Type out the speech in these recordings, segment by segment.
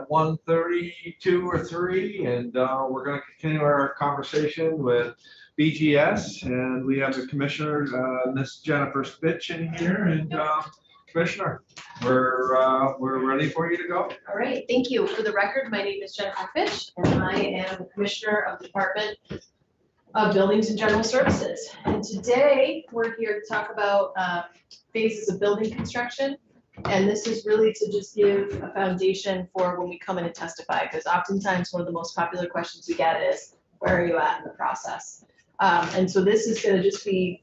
1:32 or 3, and we're going to continue our conversation with BGS, and we have the commissioner, Miss Jennifer Spitch, in here, and Commissioner, we're ready for you to go. All right, thank you. For the record, my name is Jennifer Fitch, and I am the Commissioner of the Department of Buildings and General Services. And today we're here to talk about phases of building construction. And this is really to just give a foundation for when we come in and testify, because oftentimes one of the most popular questions we get is, where are you at in the process? And so this is going to just be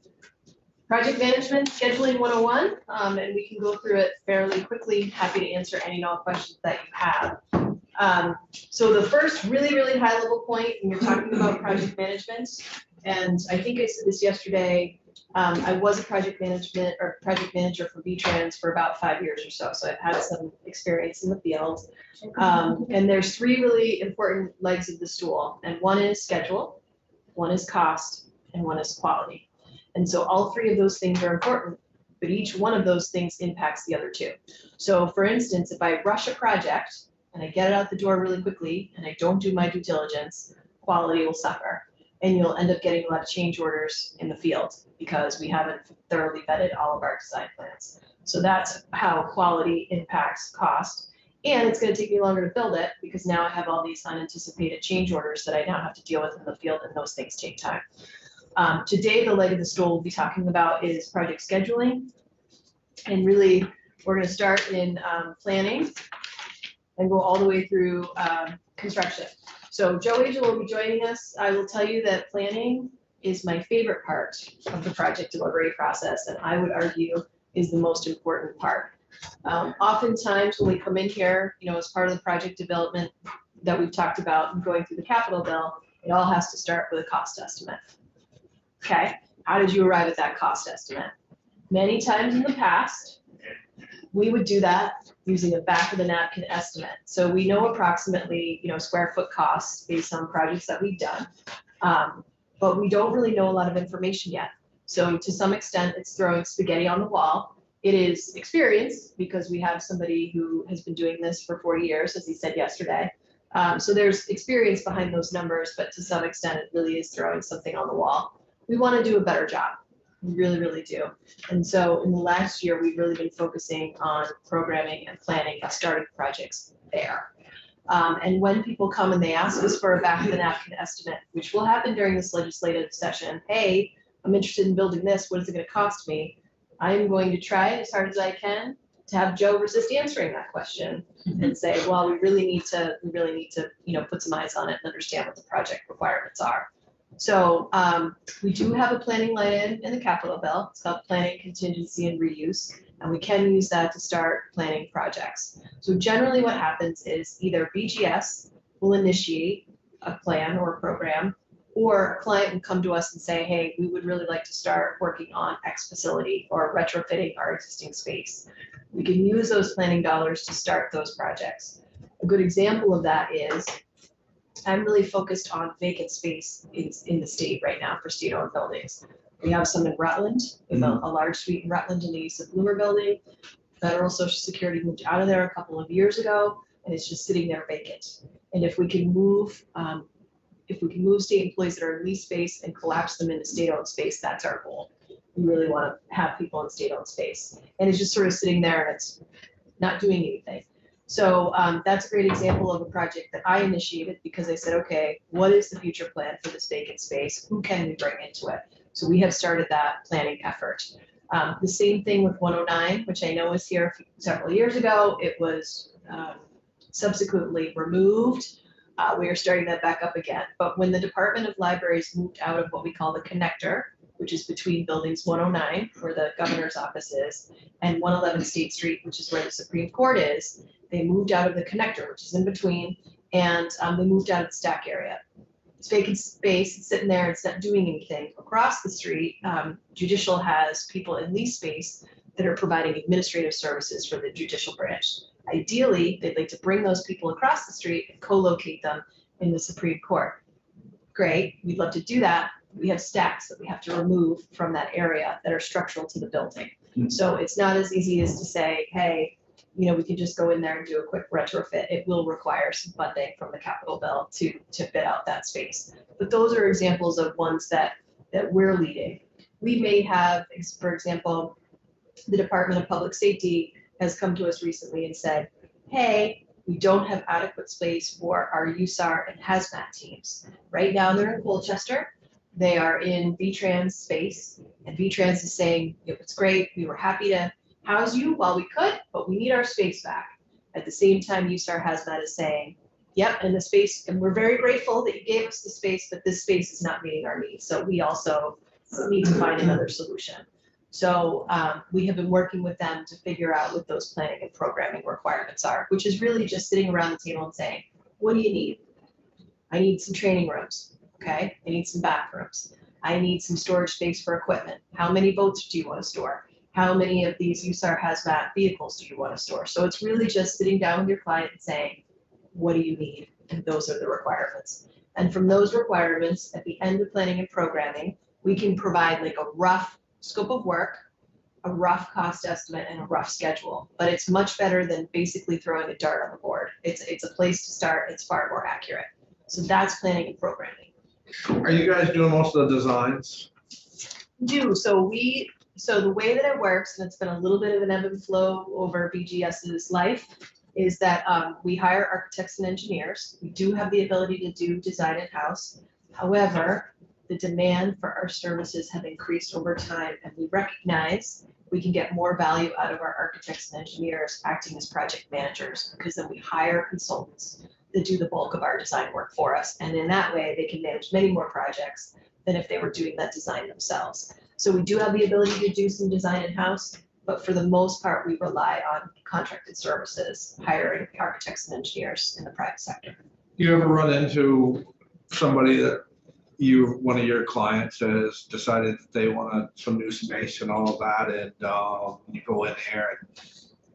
project management, scheduling 101, and we can go through it fairly quickly. Happy to answer any and all questions that you have. So the first really high level point, when you're talking about project management, and I think I said this yesterday, I was a project manager for V-Trans for about 5 years or so. So I've had some experience in the field. And there's 3 really important legs of the stool. And one is schedule, one is cost, and one is quality. And so all 3 of those things are important, but each one of those things impacts the other 2. So for instance, if I rush a project and I get it out the door really quickly and I don't do my due diligence, quality will suffer. And you'll end up getting a lot of change orders in the field because we haven't thoroughly vetted all of our design plans. So that's how quality impacts cost. And it's going to take me longer to build it because now I have all these unanticipated change orders that I now have to deal with in the field, and those things take time. Today, the leg of the stool we'll be talking about is project scheduling. And really, we're going to start in planning and go all the way through construction. So Joe Angel will be joining us. I will tell you that planning is my favorite part of the project delivery process, and I would argue is the most important part. Oftentimes when we come in here, as part of the project development that we've talked about and going through the capital bill, it all has to start with a cost estimate. Okay, how did you arrive at that cost estimate? Many times in the past, we would do that using a back of the napkin estimate. So we know approximately, square foot costs based on projects that we've done, but we don't really know a lot of information yet. So to some extent, it's throwing spaghetti on the wall. It is experience because we have somebody who has been doing this for 40 years, as he said yesterday. So there's experience behind those numbers, but to some extent, it really is throwing something on the wall. We want to do a better job. We really do. And so in the last year, we've really been focusing on programming and planning and starting projects there. And when people come and they ask us for a back of the napkin estimate, which will happen during this legislative session, hey, I'm interested in building this, what is it going to cost me? I'm going to try as hard as I can to have Joe resist answering that question and say, well, we really need to, put some eyes on it and understand what the project requirements are. So we do have a planning line in the capital bill. It's called planning, contingency, and reuse. And we can use that to start planning projects. So generally what happens is either BGS will initiate a plan or a program, or a client will come to us and say, hey, we would really like to start working on X facility or retrofitting our existing space. We can use those planning dollars to start those projects. A good example of that is I'm really focused on vacant space in the state right now for state-owned buildings. We have some in Rutland. We have a large suite in Rutland in the Asa Bloomer building. Federal Social Security moved out of there a couple of years ago, and it's just sitting there vacant. And if we can move state employees that are in lease space and collapse them into state-owned space, that's our goal. We really want to have people in state-owned space. And it's just sort of sitting there and it's not doing anything. So that's a great example of a project that I initiated because I said, okay, what is the future plan for this vacant space? Who can we bring into it? So we have started that planning effort. The same thing with 109, which I know was here several years ago. It was subsequently removed. We are starting that back up again. But when the Department of Libraries moved out of what we call the connector, which is between buildings 109, where the governor's office is, and 111 State Street, which is where the Supreme Court is, they moved out of the connector, which is in between, and they moved out of the stack area. It's vacant space, it's sitting there, it's not doing anything. Across the street, Judicial has people in lease space that are providing administrative services for the judicial branch. Ideally, they'd like to bring those people across the street and co-locate them in the Supreme Court. Great, we'd love to do that. We have stacks that we have to remove from that area that are structural to the building. So it's not as easy as to say, hey, we can just go in there and do a quick retrofit. It will require some funding from the capital bill to fit out that space. But those are examples of ones that we're leading. We may have, for example, the Department of Public Safety has come to us recently and said, hey, we don't have adequate space for our USAR and hazmat teams. Right now they're in Colchester. They are in VTrans space, and VTrans is saying, it's great, we were happy to house you while we could, but we need our space back. At the same time, USAR Hazmat is saying, yep, and the space, and we're very grateful that you gave us the space, but this space is not meeting our needs. So we also need to find another solution. So we have been working with them to figure out what those planning and programming requirements are, which is really just sitting around the table and saying, what do you need? I need some training rooms. Okay, I need some bathrooms. I need some storage space for equipment. How many boats do you want to store? How many of these USAR hazmat vehicles do you want to store? So it's really just sitting down with your client and saying, what do you need? And those are the requirements. And from those requirements, at the end of planning and programming, we can provide like a rough scope of work, a rough cost estimate, and a rough schedule. But it's much better than basically throwing a dart on the board. It's a place to start. It's far more accurate. So that's planning and programming. Are you guys doing most of the designs? So the way that it works, and it's been a little bit of an ebb and flow over BGS's life, is that we hire architects and engineers. We do have the ability to do design in-house. However, the demand for our services have increased over time, and we recognize we can get more value out of our architects and engineers acting as project managers, because then we hire consultants that do the bulk of our design work for us. And in that way, they can manage many more projects than if they were doing that design themselves. So we do have the ability to do some design in-house, but for the most part, we rely on contracted services, hiring architects and engineers in the private sector. Do you ever run into somebody that one of your clients has decided that they want some new space and all of that, and you go in there and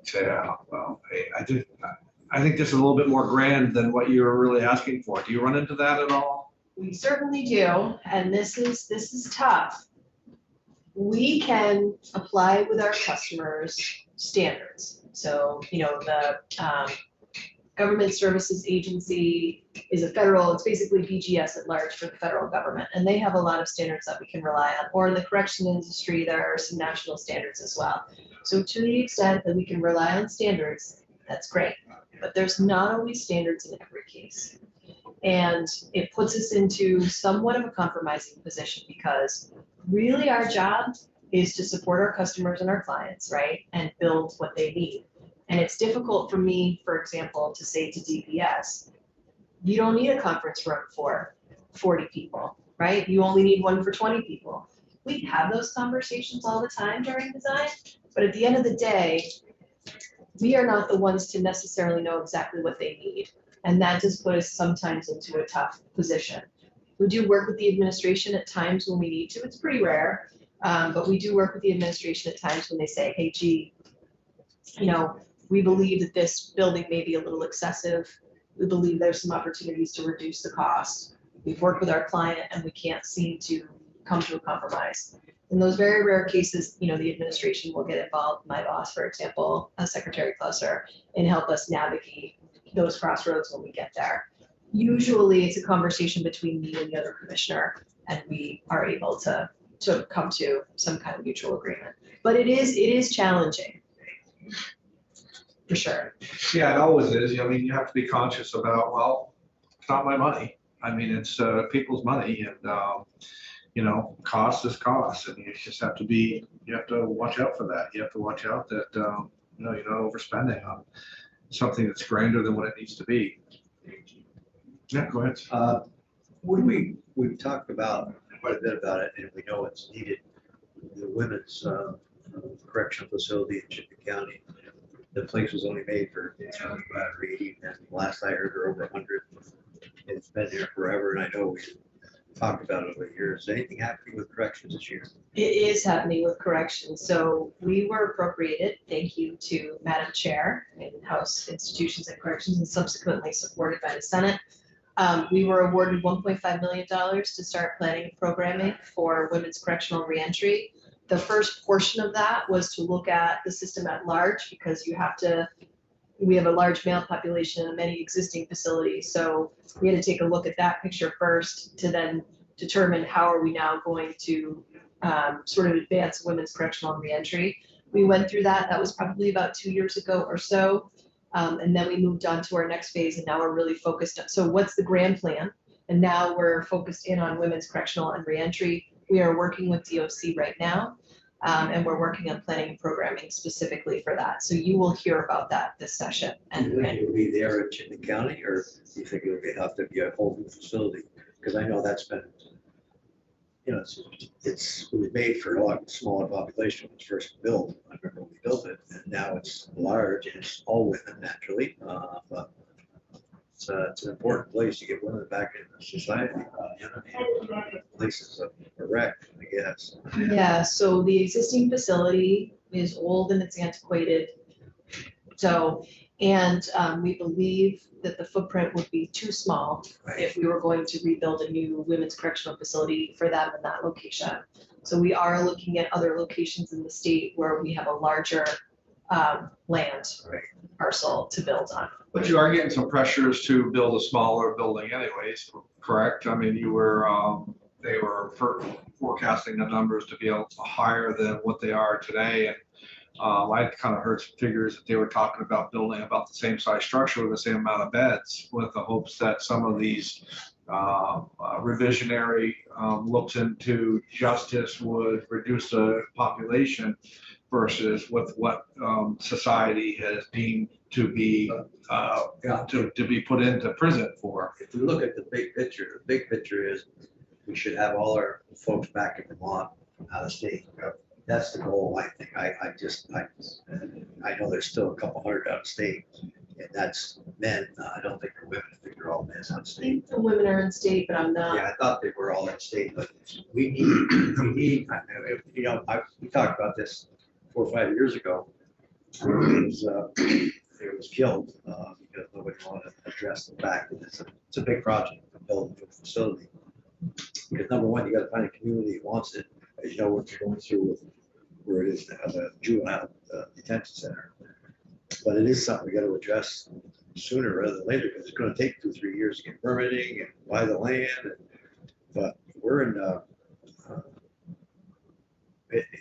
say, oh, well, hey, I think this is a little bit more grand than what you're really asking for. Do you run into that at all? We certainly do, and this is tough. We can apply with our customers standards. So, the Government Services Agency is a federal, it's basically BGS at large for the federal government, and they have a lot of standards that we can rely on. Or in the correction industry, there are some national standards as well. So to the extent that we can rely on standards, that's great. But there's not always standards in every case. And it puts us into somewhat of a compromising position, because really our job is to support our customers and our clients, right? And build what they need. And it's difficult for me, for example, to say to DPS, you don't need a conference room for 40 people, right? You only need one for 20 people. We have those conversations all the time during design, but at the end of the day, we are not the ones to necessarily know exactly what they need. And that just put us sometimes into a tough position. We do work with the administration at times when we need to. It's pretty rare, but we do work with the administration at times when they say, hey, gee, we believe that this building may be a little excessive. We believe there's some opportunities to reduce the cost. We've worked with our client and we can't seem to come to a compromise. In those very rare cases, the administration will get involved. My boss, for example, Secretary Clusser, and help us navigate those crossroads when we get there. Usually it's a conversation between me and the other commissioner, and we are able to come to some kind of mutual agreement. But it is challenging, for sure. Yeah, it always is. You have to be conscious about, well, it's not my money. It's people's money, and cost is cost, and you just have to watch out for that. You have to watch out that you're not overspending on something that's grander than what it needs to be. Yeah, go ahead. We've talked about quite a bit about it, and we know it's needed. The women's correctional facility in Chipping County. The place was only made for about 80, and last I heard, there are over 100. It's been there forever, and I know we talked about it over the years. Is anything happening with corrections this year? It is happening with corrections. So we were appropriated, thank you to Madam Chair, in House Institutions and Corrections, and subsequently supported by the Senate. We were awarded $1.5 million to start planning and programming for women's correctional reentry. The first portion of that was to look at the system at large, because you have to we have a large male population in many existing facilities, so we had to take a look at that picture first to then determine how are we now going to sort of advance women's correctional and reentry. We went through that. That was probably about 2 years ago or so. And then we moved on to our next phase, and now we're really focused on, so what's the grand plan? And now we're focused in on women's correctional and reentry. We are working with DOC right now, and we're working on planning and programming specifically for that. So you will hear about that this session. Do you think it'll be there in Chittenden County, or do you think have to be a whole new facility? Because I know that's been, you know, it was made for a lot smaller population when it was first built. I remember when we built it, and now it's large and it's all women naturally. But it's an important place to get women back into society. Places of erect, I guess. Yeah, so the existing facility is old and it's antiquated. So, and we believe that the footprint would be too small if we were going to rebuild a new women's correctional facility for them in that location. So we are looking at other locations in the state where we have a larger land parcel to build on. But you are getting some pressures to build a smaller building anyways, correct? I mean, you were, they were forecasting the numbers to be higher than what they are today. And I kind of heard some figures that they were talking about building about the same size structure with the same amount of beds, with the hopes that some of these revisionary looks into justice would reduce the population versus with what society has deemed to be to be put into prison for. If we look at the big picture is we should have all our folks back in Vermont from out of state. That's the goal, I think. I know there's still a couple hundred out of state, and that's men. I don't think they're women. I think they're all men out of I state. think the women are in state, but I'm not. Yeah, I thought they were all in state, but we need, you know, we talked about this 4 or 5 years ago. It was killed because nobody wanted to address the fact that it's a big project to build a new facility. Because number one, you got to find a community that wants it. As you know, what you're going through with where it is now, the juvenile detention center. But it is something we got to address sooner rather than later, because it's going to take 2 or 3 years to get permitting and buy the land. But we're in,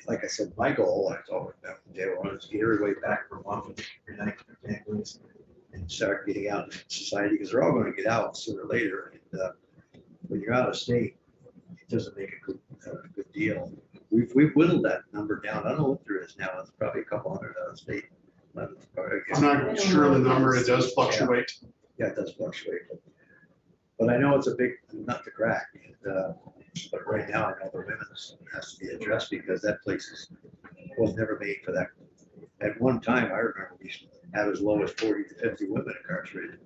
like I said, my goal, I told them day one, is get everybody back from one with their families and start getting out in society, because they're all going to get out sooner or later. And when you're out of state, it doesn't make a good deal. We've whittled that number down. I don't know what there is now. It's probably a couple hundred out of state. I'm not sure of the number. It does fluctuate. Yeah, it does fluctuate. But I know it's a big nut to crack. And, but right now, I know the women's has to be addressed, because that place was never made for that. At one time, I remember we used to have as low as 40 to 50 women incarcerated.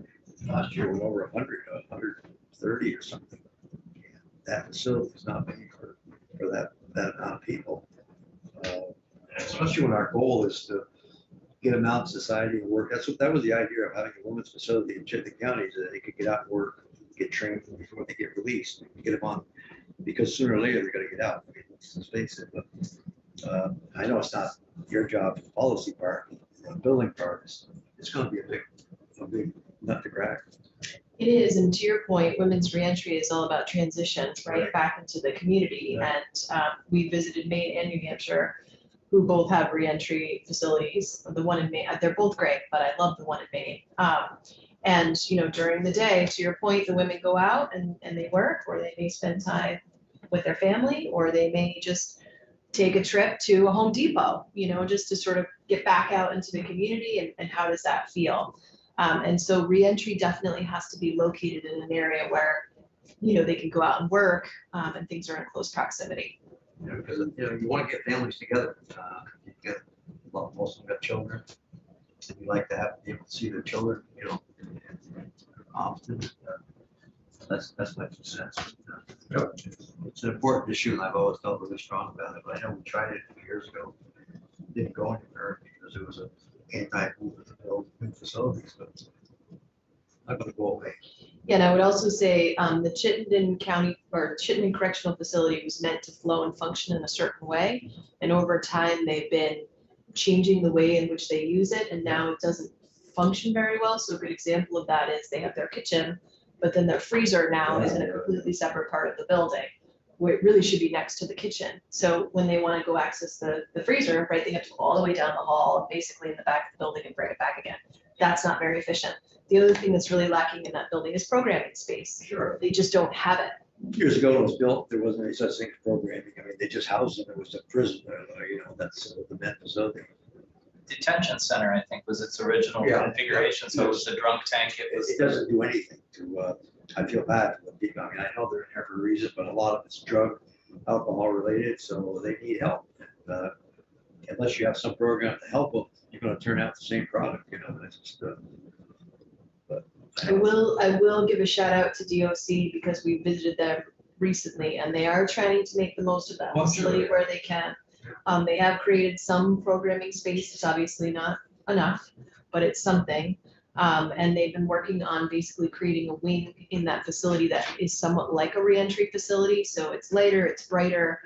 Last year, we were over 100, 130 or something. And that facility is not made for that amount of people. Especially when our goal is to get them out in society and work. That was the idea of having a women's facility in Chittenden County, so that they could get out and work, get trained before they get released, get them on, because sooner or later they're going to get out. I mean, let's face it. But I know it's not your job, the policy part, the building part. It's going to be a big nut to crack. It is, and to your point, women's reentry is all about transition, right, back into the community. Right. And we visited Maine and New Hampshire, who both have reentry facilities. The one in Maine, they're both great, but I love the one in Maine. And you know, during the day, to your point, the women go out and they work, or they may spend time with their family, or they may just take a trip to a Home Depot, you know, just to sort of get back out into the community, and how does that feel? And so reentry definitely has to be located in an area where, you know, they can go out and work, and things are in close proximity. You know, because you want to get families together. Most of them got children, and you like to be able to see their children, you know, often. That's my 2 cents. It's an important issue, and I've always felt really strong about it. But I know we tried it a few years ago, didn't go anywhere because it was an anti-movement to build new facilities, but it's not going to go away. Yeah, and I would also say the Chittenden County or Chittenden Correctional Facility was meant to flow and function in a certain way. And over time, they've been changing the way in which they use it. And now it doesn't function very well. So a good example of that is they have their kitchen, but then their freezer now is in a completely separate part of the building, where it really should be next to the kitchen. So when they want to go access the freezer, right, they have to go all the way down the hall, basically in the back of the building, and bring it back again. That's not very efficient. The other thing that's really lacking in that building is programming space. Sure. They just don't have it. Years ago, it was built, there wasn't any such thing as programming. I mean, they just housed them. It was a prison, that's the men facility. Detention center, I think, was its original Yeah. configuration, so it was a drunk tank. It doesn't do anything to, I feel bad for the people. I mean, I know they're in there for a reason, but a lot of it's drug, alcohol related, so they need help. And, unless you have some program to help them, you're gonna turn out the same product, that's just, but. I will give a shout out to DOC because we visited them recently and they are trying to make the most of that Oh, sure. facility where they can. They have created some programming space. It's obviously not enough, but it's something. And they've been working on basically creating a wing in that facility that is somewhat like a reentry facility. So it's lighter, it's brighter,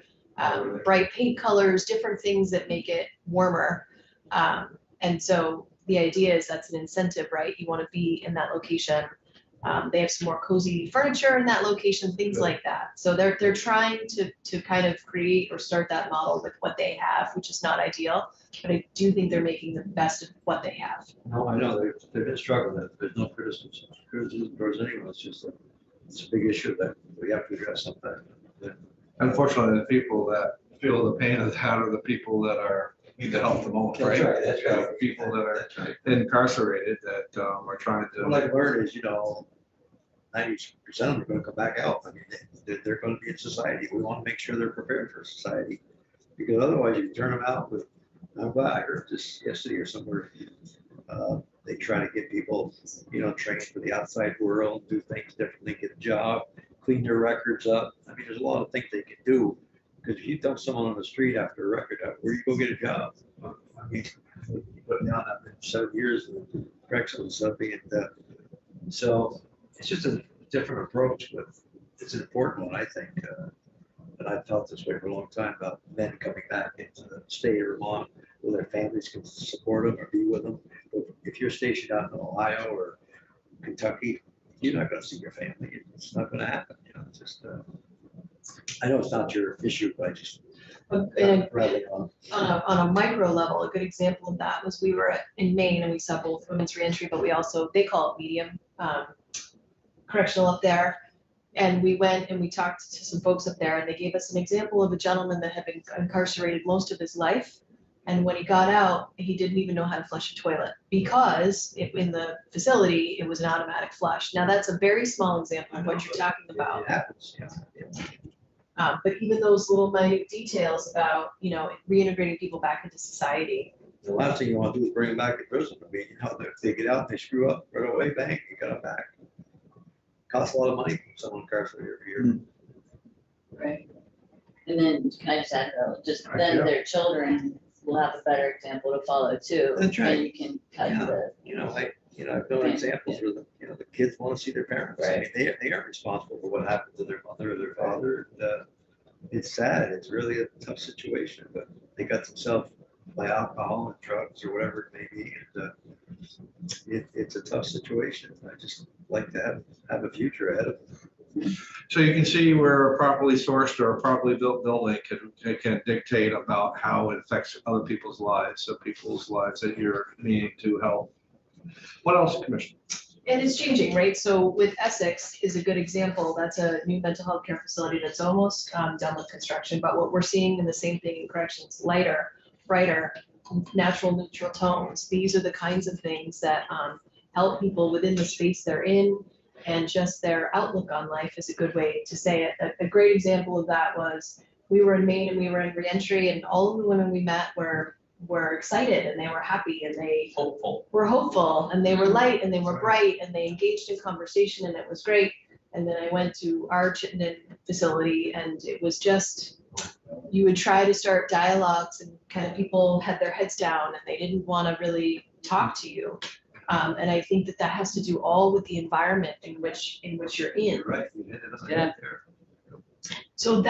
bright paint colors, different things that make it warmer. And so the idea is that's an incentive, right? You want to be in that location. They have some more cozy furniture in that location, things like that. So they're trying to kind of create or start that model with what they have, which is not ideal. But I do think they're making the best of what they have. No, I know, they've been struggling. There's no criticism towards anyone. It's a big issue that we have to address sometime. Unfortunately, the people that feel the pain of that are the people that need the help the most, right? That's right. People that are That's right. incarcerated that are trying to. What I've learned is, 90% of them are gonna come back out. I mean, they're gonna be in society. We wanna make sure they're prepared for society. Because otherwise you turn them out with, I'm glad I heard this yesterday or somewhere. They try to get people, trained for the outside world, do things differently, get a job, clean their records up. I mean, there's a lot of things they can do. Because if you dump someone on the street after a record, where you go get a job? I mean, you put down after 7 years in corrections and stuff, so it's just a different approach, but it's an important one, I think. And I've felt this way for a long time about men coming back into the state of Vermont where their families can support them or be with them. But if you're stationed out in Ohio or Kentucky, you're not going to see your family. It's not going to happen. It's just, I know it's not your issue, but I just. And on a micro level, a good example of that was we were in Maine and we saw both women's reentry, but we also, they call it medium correctional up there. And we went and we talked to some folks up there and they gave us an example of a gentleman that had been incarcerated most of his life. And when he got out, he didn't even know how to flush a toilet because in the facility, it was an automatic flush. Now that's a very small example of what you're talking about. It happens, But even those little minute details about, reintegrating people back into society. The last thing you want to do is bring them back to prison. I mean, if they get out, they screw up right away, bang, you got them back. Costs a lot of money for someone incarcerated every year. Right. And then can I just add, then their children will have a better example to follow too. That's right. And you can cut Yeah. the, I've known examples where the kids want to see their parents. I mean, they aren't responsible for what happened to their mother or their father. And, it's sad. It's really a tough situation, but they got themselves by alcohol and drugs or whatever it may be. And it's a tough situation. I just like to have a future ahead of them. So you can see where a properly sourced or a properly built building can dictate about how it affects other people's lives, so people's lives that you're needing to help. What else, Commissioner? And it's changing, right? So with Essex is a good example. That's a new mental health care facility that's almost done with construction. But what we're seeing in the same thing in corrections, lighter, brighter, natural neutral tones. These are the kinds of things that help people within the space they're in, and just their outlook on life is a good way to say it. A great example of that was we were in Maine and we were in reentry, and all of the women we met were excited and they were happy and they were hopeful and they were light and they were bright and they engaged in conversation and it was great. And then I went to our Chittenden facility and it was just, you would try to start dialogues and kind of people had their heads down and they didn't want to really talk to you. And I think that has to do all with the environment in which you're in. Right. You hit it on the Yeah. head there. So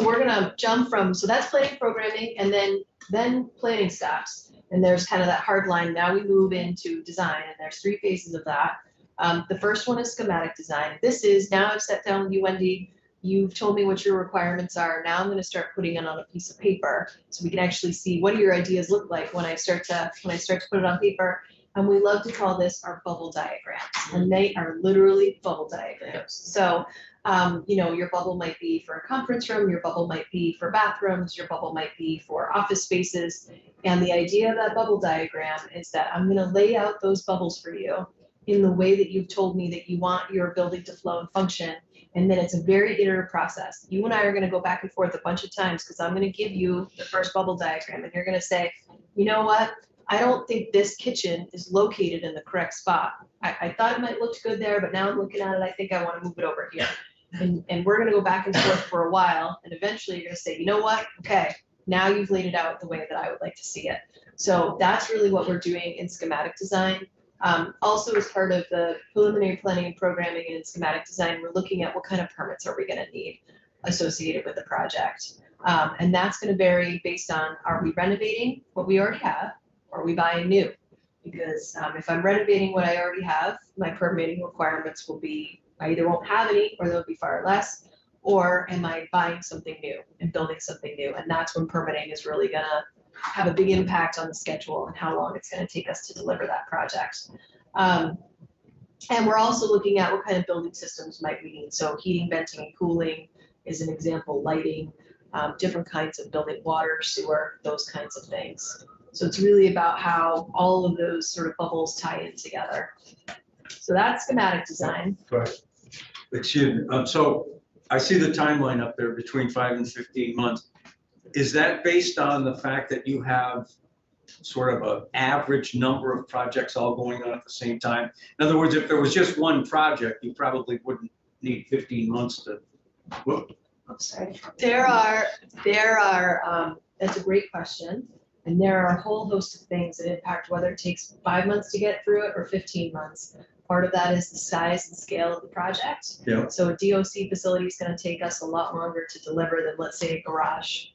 we're gonna jump from, so that's planning programming and then planning stops. And there's kind of that hard line. Now we move into design, and there's 3 phases of that. The first one is schematic design. This is, now I've sat down with you, Wendy, you've told me what your requirements are. Now I'm gonna start putting it on a piece of paper so we can actually see what do your ideas look like when I start to put it on paper. And we love to call this our bubble diagrams, and they are literally bubble diagrams. So, you know, your bubble might be for a conference room, your bubble might be for bathrooms, your bubble might be for office spaces. And the idea of that bubble diagram is that I'm gonna lay out those bubbles for you in the way that you've told me that you want your building to flow and function. And then it's a very iterative process. You and I are gonna go back and forth a bunch of times because I'm gonna give you the first bubble diagram and you're gonna say, you know what? I don't think this kitchen is located in the correct spot. I thought it might look good there, but now I'm looking at it, I think I wanna move it over here. And we're gonna go back and forth for a while, and eventually you're gonna say, you know what? Okay, now you've laid it out the way that I would like to see it. So that's really what we're doing in schematic design. Also, as part of the preliminary planning and programming and in schematic design, we're looking at what kind of permits are we gonna need associated with the project. And that's gonna vary based on, are we renovating what we already have, or are we buying new? Because if I'm renovating what I already have, my permitting requirements will be, I either won't have any, or they'll be far less, or am I buying something new and building something new? And that's when permitting is really gonna have a big impact on the schedule and how long it's gonna take us to deliver that project. And we're also looking at what kind of building systems might we need. So heating, venting, and cooling is an example, lighting, different kinds of building, water, sewer, those kinds of things. So it's really about how all of those sort of bubbles tie in together. So that's schematic design. Right. Excuse me. So I see the timeline up there between 5 and 15 months. Is that based on the fact that you have sort of an average number of projects all going on at the same time? In other words, if there was just one project, you probably wouldn't need 15 months to. Well, I'm sorry. There are, that's a great question. And there are a whole host of things that impact whether it takes 5 months to get through it or 15 months. Part of that is the size and scale of the project. Yeah. So a DOC facility is going to take us a lot longer to deliver than, let's say, a garage,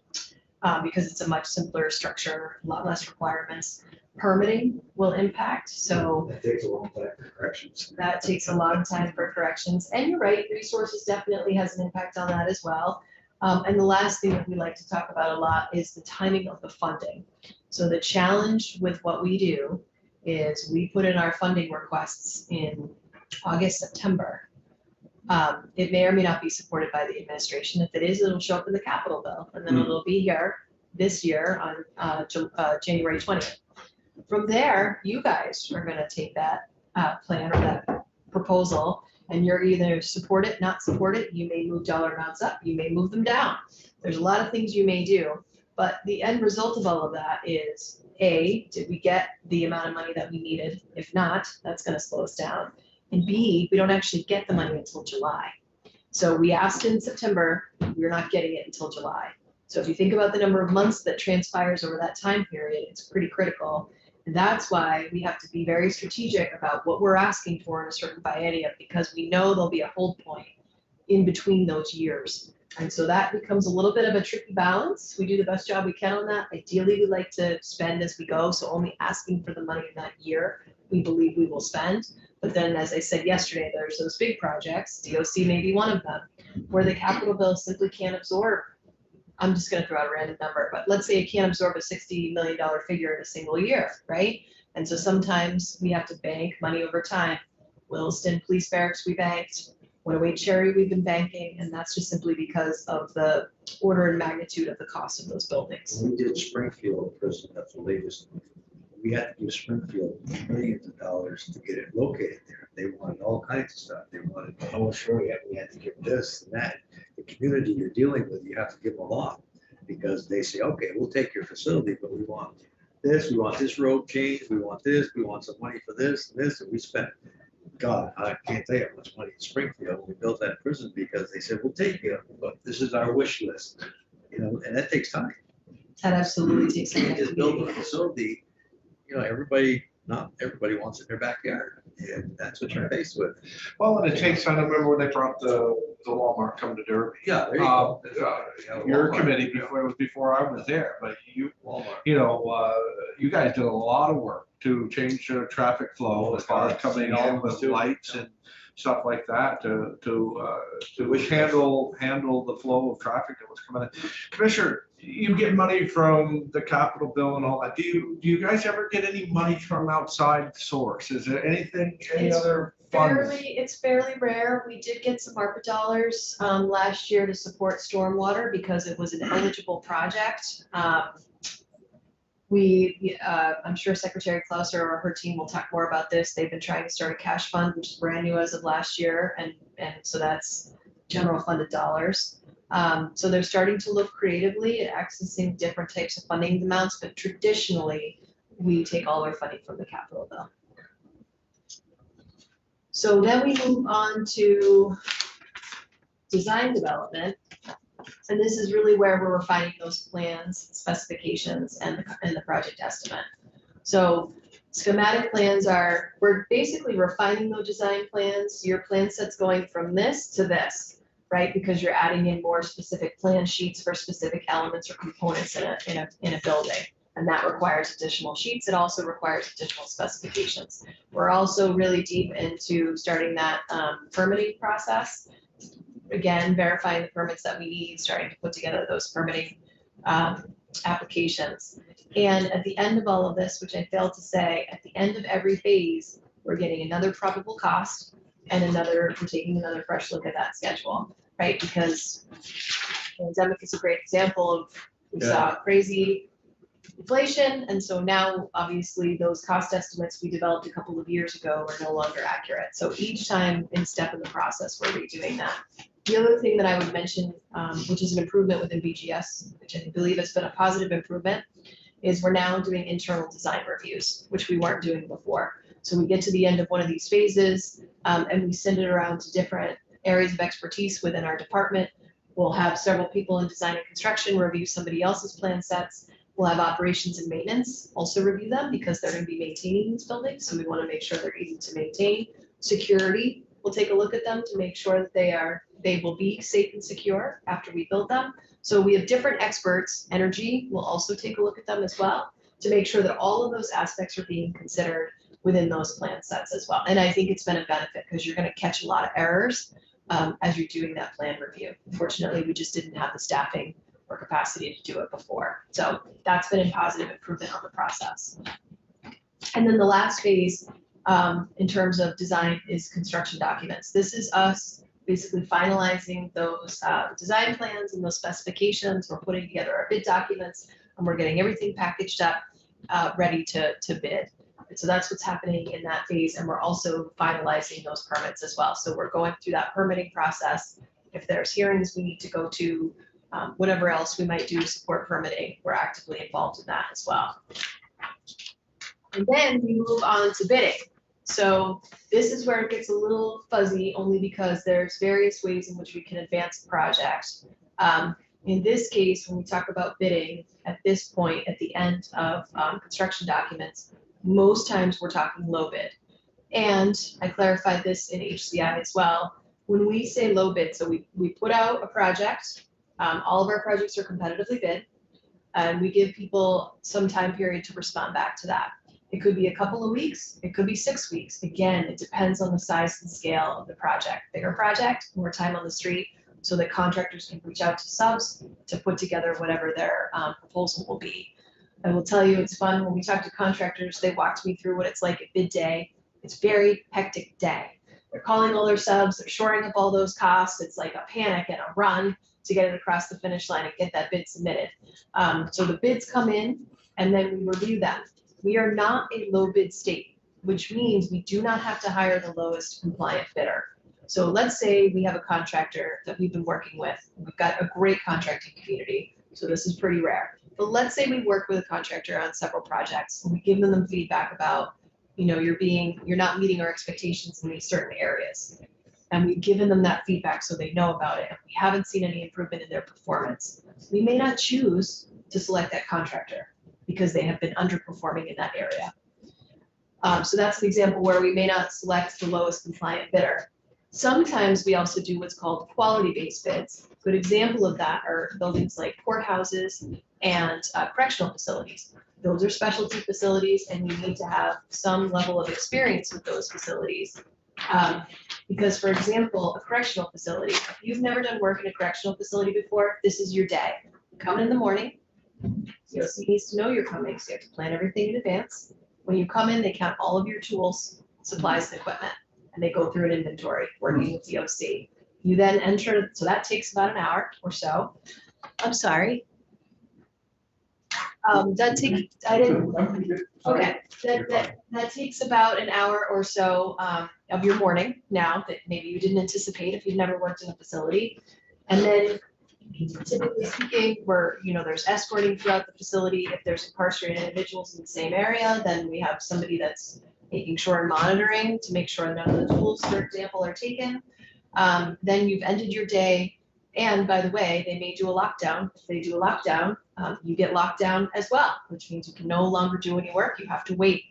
because it's a much simpler structure, a lot less requirements. Permitting will impact, so That takes a long time for corrections. that takes a lot of time for corrections. And you're right, resources definitely has an impact on that as well. And the last thing that we like to talk about a lot is the timing of the funding. So the challenge with what we do is we put in our funding requests in August, September. It may or may not be supported by the administration. If it is, it'll show up in the capital bill, and then it'll be here this year on January 20th. From there, you guys are gonna take that plan or that proposal, and you're either support it, not support it. You may move dollar amounts up, you may move them down. There's a lot of things you may do, but the end result of all of that is, A, did we get the amount of money that we needed? If not, that's gonna slow us down. And B, we don't actually get the money until July. So we asked in September, we're not getting it until July. So if you think about the number of months that transpires over that time period, it's pretty critical. And that's why we have to be very strategic about what we're asking for in a certain biennium, because we know there'll be a hold point in between those years. And so that becomes a little bit of a tricky balance. We do the best job we can on that. Ideally, we like to spend as we go, so only asking for the money in that year we believe we will spend. But then, as I said yesterday, there's those big projects, DOC may be one of them, where the capital bill simply can't absorb. I'm just gonna throw out a random number, but let's say it can't absorb a $60 million figure in a single year, right? And so sometimes we have to bank money over time. Williston Police Barracks, we banked. Winaway Cherry, we've been banking, and that's just simply because of the order and magnitude of the cost of those buildings. When we did Springfield Prison, that's the latest. We had to give Springfield millions of dollars to get it located there. They wanted all kinds of stuff. They wanted, oh, sure, yeah, we had to give this and that. The community you're dealing with, you have to give them a lot, because they say, okay, we'll take your facility, but we want this road change, we want this, we want some money for this and this, and we spent, God, I can't tell you how much money in Springfield when we built that prison, because they said, we'll take you, but this is our wish list, you know, and that takes time. That absolutely takes some You just build a facility, you know, everybody not everybody wants it in their backyard, and that's what you're faced with. Well, and it takes, I remember when they brought the Walmart come to Derby. Yeah, there you go. Your committee before, it was before I was there, but Walmart. you guys did a lot of work to change the traffic flow as far as coming in with lights and stuff like that to handle the flow of traffic that was coming in. Commissioner, you get money from the capital bill and all that. Do you guys ever get any money from outside source? Is there any It's other funds? It's fairly rare. We did get some ARPA dollars last year to support stormwater because it was an eligible project. I'm sure Secretary Clouser or her team will talk more about this. They've been trying to start a cash fund, which is brand new as of last year, and so that's general funded dollars. So they're starting to look creatively at accessing different types of funding amounts, but traditionally, we take all our funding from the capital bill. So then we move on to design development. And this is really where we're refining those plans, specifications, and the project estimate. So schematic plans we're basically refining those design plans. Your plan set's going from this to this, right? Because you're adding in more specific plan sheets for specific elements or components in a building. And that requires additional sheets. It also requires additional specifications. We're also really deep into starting that permitting process. Again, verifying the permits that we need, starting to put together those permitting applications. And at the end of all of this, which I failed to say, at the end of every phase, we're getting another probable cost and we're taking another fresh look at that schedule, right? Because the pandemic is a great example of, we saw crazy inflation. And so now, obviously, those cost estimates we developed a couple of years ago are no longer accurate. So each time in step in the process, we're redoing that. The other thing that I would mention, which is an improvement within BGS, which I believe has been a positive improvement, is we're now doing internal design reviews, which we weren't doing before. So we get to the end of one of these phases and we send it around to different areas of expertise within our department. We'll have several people in design and construction review somebody else's plan sets. We'll have operations and maintenance also review them because they're going to be maintaining these buildings. So we want to make sure they're easy to maintain. Security, we'll take a look at them to make sure that they will be safe and secure after we build them. So we have different experts. Energy will also take a look at them as well to make sure that all of those aspects are being considered within those plan sets as well. And I think it's been a benefit because you're going to catch a lot of errors as you're doing that plan review. Unfortunately, we just didn't have the staffing or capacity to do it before. So that's been a positive improvement on the process. And then the last phase in terms of design is construction documents. This is us basically finalizing those design plans and those specifications. We're putting together our bid documents and we're getting everything packaged up, ready to bid. And so that's what's happening in that phase. And we're also finalizing those permits as well. So we're going through that permitting process. If there's hearings we need to go to, whatever else we might do to support permitting, we're actively involved in that as well. And then we move on to bidding. So this is where it gets a little fuzzy only because there's various ways in which we can advance the project. In this case, when we talk about bidding at this point, at the end of construction documents, most times we're talking low bid. And I clarified this in HCI as well. When we say low bid, so we put out a project, all of our projects are competitively bid, and we give people some time period to respond back to that. It could be a couple of weeks, it could be 6 weeks. Again, it depends on the size and scale of the project. Bigger project, more time on the street, so that contractors can reach out to subs to put together whatever their proposal will be. I will tell you, it's fun when we talk to contractors, they walked me through what it's like at bid day. It's a very hectic day. They're calling all their subs, they're shoring up all those costs. It's like a panic and a run to get it across the finish line and get that bid submitted. So the bids come in and then we review them. We are not a low bid state, which means we do not have to hire the lowest compliant bidder. So let's say we have a contractor that we've been working with. We've got a great contracting community, so this is pretty rare. But let's say we work with a contractor on several projects and we give them feedback about, you're not meeting our expectations in these certain areas. And we've given them that feedback so they know about it. And we haven't seen any improvement in their performance. We may not choose to select that contractor because they have been underperforming in that area. So that's an example where we may not select the lowest compliant bidder. Sometimes we also do what's called quality-based bids. Good example of that are buildings like courthouses and correctional facilities. Those are specialty facilities and you need to have some level of experience with those facilities. Because for example, a correctional facility, if you've never done work in a correctional facility before, this is your day. Come in the morning, COC needs to know you're coming, so you have to plan everything in advance. When you come in, they count all of your tools, supplies, and equipment, and they go through an inventory, working with DOC. You then enter, so that takes about an hour or so. I'm sorry. That takes, I didn't, okay, that takes about an hour or so of your morning now that maybe you didn't anticipate if you've never worked in a facility. And then typically speaking, there's escorting throughout the facility. If there's incarcerated individuals in the same area, then we have somebody that's making sure and monitoring to make sure none of the tools, for example, are taken. Then you've ended your day. And by the way, they may do a lockdown. If they do a lockdown, you get locked down as well, which means you can no longer do any work. You have to wait.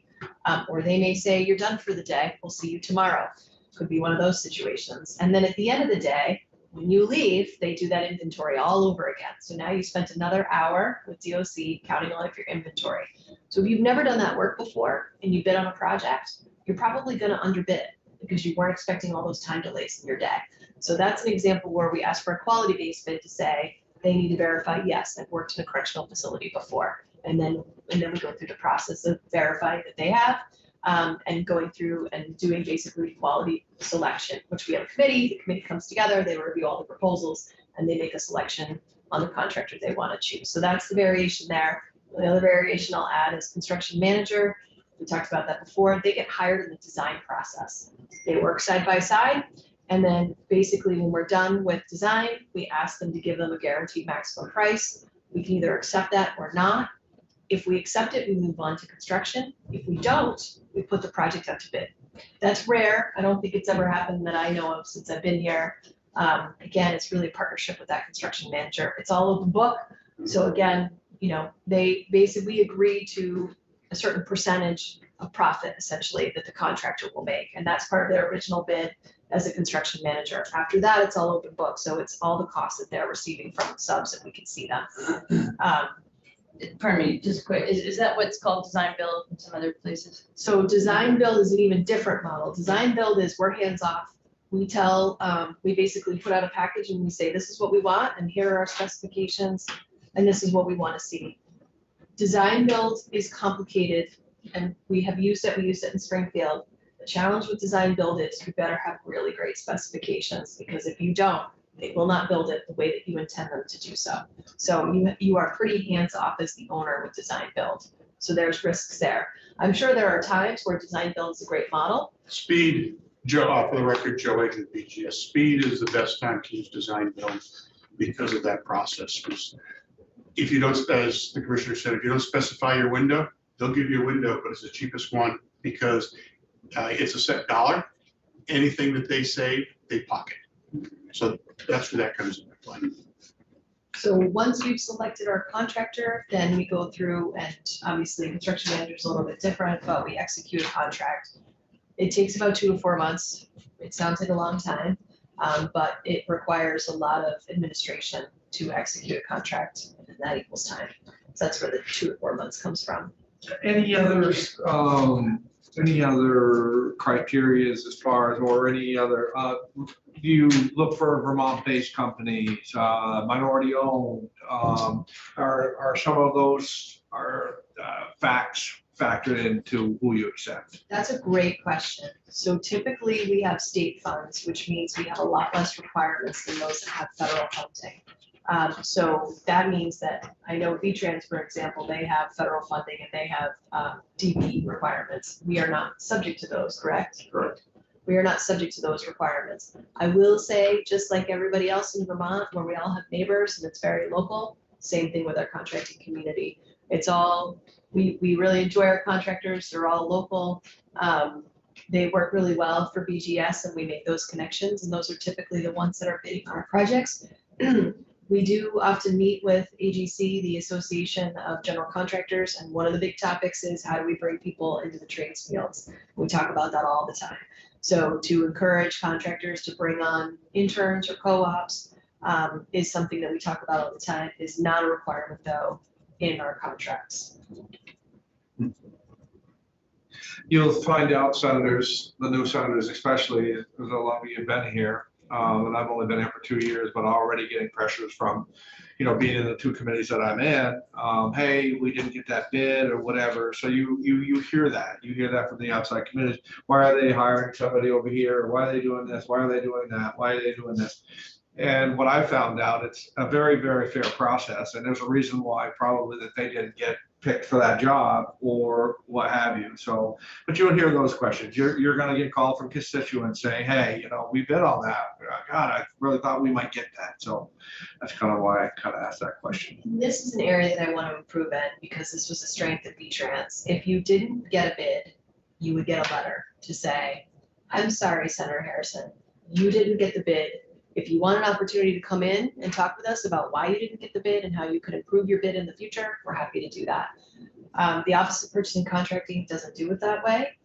Or they may say, you're done for the day. We'll see you tomorrow. Could be one of those situations. And then at the end of the day, when you leave, they do that inventory all over again. So now you spent another hour with DOC counting all of your inventory. So if you've never done that work before and you bid on a project, you're probably going to underbid because you weren't expecting all those time delays in your day. So that's an example where we ask for a quality-based bid to say they need to verify, yes, I've worked in a correctional facility before. And then we go through the process of verifying that they have, and going through and doing basically quality selection, which we have a committee. The committee comes together, they review all the proposals, and they make a selection on the contractor they want to choose. So that's the variation there. The other variation I'll add is construction manager. We talked about that before. They get hired in the design process. They work side by side. And then basically when we're done with design, we ask them to give them a guaranteed maximum price. We can either accept that or not. If we accept it, we move on to construction. If we don't, we put the project out to bid. That's rare. I don't think it's ever happened that I know of since I've been here. Again, it's really a partnership with that construction manager. It's all open book. So again, they basically agree to a certain percentage of profit essentially that the contractor will make. And that's part of their original bid as a construction manager. After that, it's all open book. So it's all the costs that they're receiving from the subs and we can see them. Pardon me, just quick, is that what's called design build in some other places? So design build is an even different model. Design build is we're hands off. We we basically put out a package and we say, this is what we want and here are our specifications and this is what we want to see. Design build is complicated and we used it in Springfield. The challenge with design build is you better have really great specifications because if you don't, they will not build it the way that you intend them to do so. So you are pretty hands off as the owner with design build. So there's risks there. I'm sure there are times where design build is a great model. Speed, Joe, for the record, Joe Egg with BGS, speed is the best time to use design build because of that process. Because if you don't, as the commissioner said, if you don't specify your window, they'll give you a window, but it's the cheapest one because it's a set dollar. Anything that they save, they pocket. So that's where that comes into play. So once we've selected our contractor, then we go through and obviously construction manager is a little bit different, but we execute a contract. It takes about 2 to 4 months. It sounds like a long time, but it requires a lot of administration to execute a contract and that equals time. So that's where the 2 to 4 months comes from. Any other criteria as far as, or any other, do you look for Vermont-based companies, minority owned? Are some of those facts factored into who you accept? That's a great question. So typically we have state funds, which means we have a lot less requirements than those that have federal funding. So that means that I know V-Trans, for example, they have federal funding and they have DP requirements. We are not subject to those, correct? Correct. We are not subject to those requirements. I will say, just like everybody else in Vermont, where we all have neighbors and it's very local, same thing with our contracting community. It's all, we really enjoy our contractors. They're all local. They work really well for BGS and we make those connections and those are typically the ones that are bidding on our projects. We do often meet with AGC, the Association of General Contractors, and one of the big topics is how do we bring people into the trades fields? We talk about that all the time. So to encourage contractors to bring on interns or co-ops is something that we talk about all the time, is not a requirement though in our contracts. You'll find out senators, the new senators especially, as long as you've been here, and I've only been here for 2 years, but already getting pressures from, being in the 2 committees that I'm in. Hey, we didn't get that bid or whatever. So you hear that. You hear that from the outside committees. Why are they hiring somebody over here? Why are they doing this? Why are they doing that? Why are they doing this? And what I found out, it's a very, very fair process. And there's a reason why probably that they didn't get picked for that job or what have you. So, but you'll hear those questions. You're going to get called from constituents saying, hey, we bid on that. God, I really thought we might get that. So that's kind of why I kind of asked that question. This is an area that I want to improve in because this was a strength of V-Trans. If you didn't get a bid, you would get a letter to say, I'm sorry, Senator Harrison, you didn't get the bid. If you want an opportunity to come in and talk with us about why you didn't get the bid and how you could improve your bid in the future, we're happy to do that. The Office of Purchasing and Contracting doesn't do it that way.